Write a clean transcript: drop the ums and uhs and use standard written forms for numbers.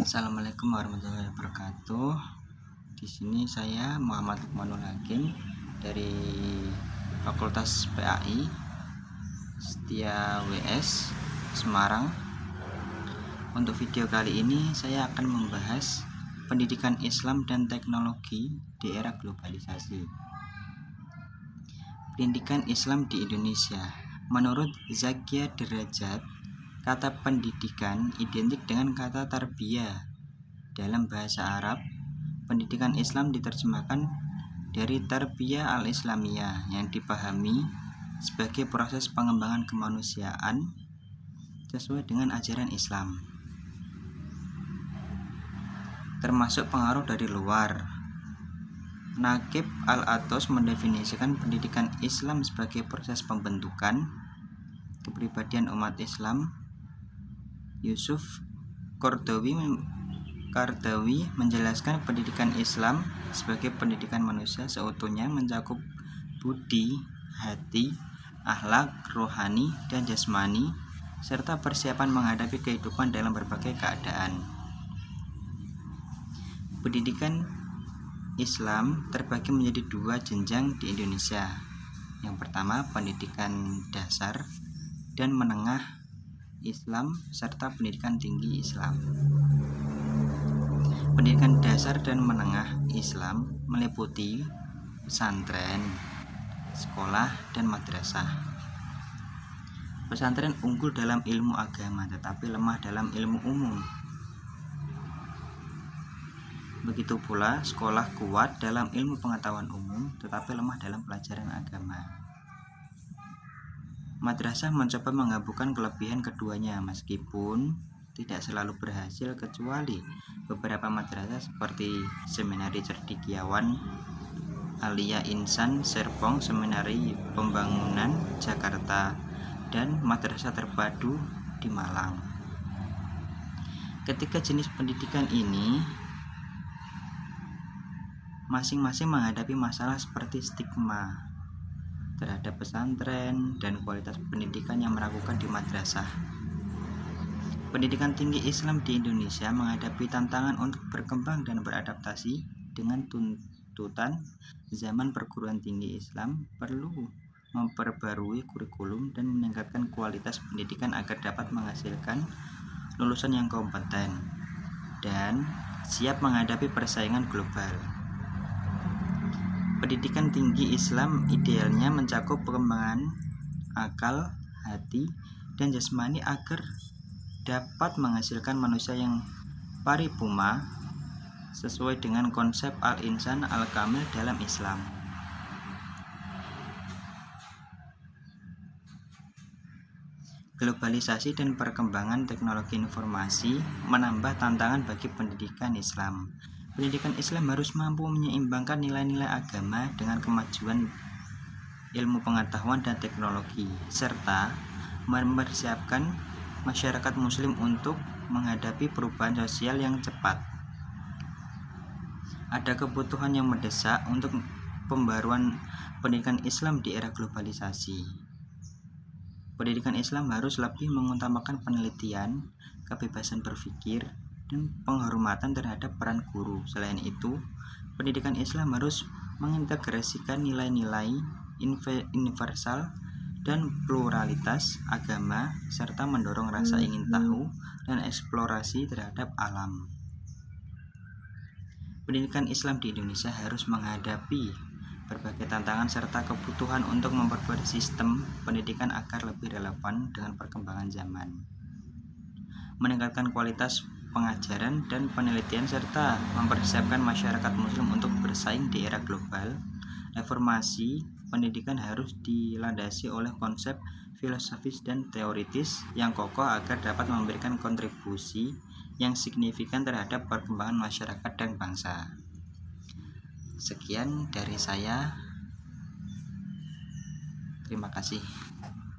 Assalamualaikum warahmatullahi wabarakatuh. Di sini saya Muhammad Lukmanul Hakim dari Fakultas PAI Setia WS Semarang. Untuk video kali ini saya akan membahas pendidikan Islam dan teknologi di era globalisasi. Pendidikan Islam di Indonesia. Menurut Zakia Derajat, kata pendidikan identik dengan kata tarbiyah. Dalam bahasa Arab, pendidikan Islam diterjemahkan dari tarbiyah al-islamiyah yang dipahami sebagai proses pengembangan kemanusiaan sesuai dengan ajaran Islam, termasuk pengaruh dari luar. Naqib Al-Atos mendefinisikan pendidikan Islam sebagai proses pembentukan kepribadian umat Islam. Yusuf Qaradawi menjelaskan pendidikan Islam sebagai pendidikan manusia seutuhnya, mencakup budi, hati, akhlak, rohani, dan jasmani, serta persiapan menghadapi kehidupan dalam berbagai keadaan. Pendidikan Islam terbagi menjadi dua jenjang di Indonesia. Yang pertama, pendidikan dasar dan menengah Islam serta pendidikan tinggi Islam. Pendidikan dasar dan menengah Islam meliputi pesantren, sekolah, dan madrasah. Pesantren unggul dalam ilmu agama tetapi lemah dalam ilmu umum. Begitu pula sekolah kuat dalam ilmu pengetahuan umum tetapi lemah dalam pelajaran agama. Madrasah mencoba menggabungkan kelebihan keduanya meskipun tidak selalu berhasil, kecuali beberapa madrasah seperti Seminari Cendekiawan, Alia Insan Serpong, Seminari Pembangunan Jakarta, dan Madrasah Terpadu di Malang. Ketiga jenis pendidikan ini masing-masing menghadapi masalah seperti stigma terhadap pesantren dan kualitas pendidikan yang meragukan di madrasah. Pendidikan tinggi Islam di Indonesia menghadapi tantangan untuk berkembang dan beradaptasi dengan tuntutan zaman. Perguruan tinggi Islam perlu memperbarui kurikulum dan meningkatkan kualitas pendidikan agar dapat menghasilkan lulusan yang kompeten dan siap menghadapi persaingan global. Pendidikan tinggi Islam idealnya mencakup pengembangan akal, hati, dan jasmani agar dapat menghasilkan manusia yang paripurna sesuai dengan konsep al-insan al-kamil dalam Islam. Globalisasi dan perkembangan teknologi informasi menambah tantangan bagi pendidikan Islam. Pendidikan Islam harus mampu menyeimbangkan nilai-nilai agama dengan kemajuan ilmu pengetahuan dan teknologi, serta mempersiapkan masyarakat muslim untuk menghadapi perubahan sosial yang cepat. Ada kebutuhan yang mendesak untuk pembaruan pendidikan Islam di era globalisasi. Pendidikan Islam harus lebih mengutamakan penelitian, kebebasan berpikir, dan penghormatan terhadap peran guru. Selain itu, pendidikan Islam harus mengintegrasikan nilai-nilai universal dan pluralitas agama serta mendorong rasa ingin tahu dan eksplorasi terhadap alam. Pendidikan Islam di Indonesia harus menghadapi berbagai tantangan serta kebutuhan untuk memperbaiki sistem pendidikan agar lebih relevan dengan perkembangan zaman, meningkatkan kualitas pengajaran dan penelitian, serta mempersiapkan masyarakat muslim untuk bersaing di era global. Reformasi pendidikan harus dilandasi oleh konsep filosofis dan teoritis yang kokoh agar dapat memberikan kontribusi yang signifikan terhadap perkembangan masyarakat dan bangsa. Sekian dari saya. Terima kasih.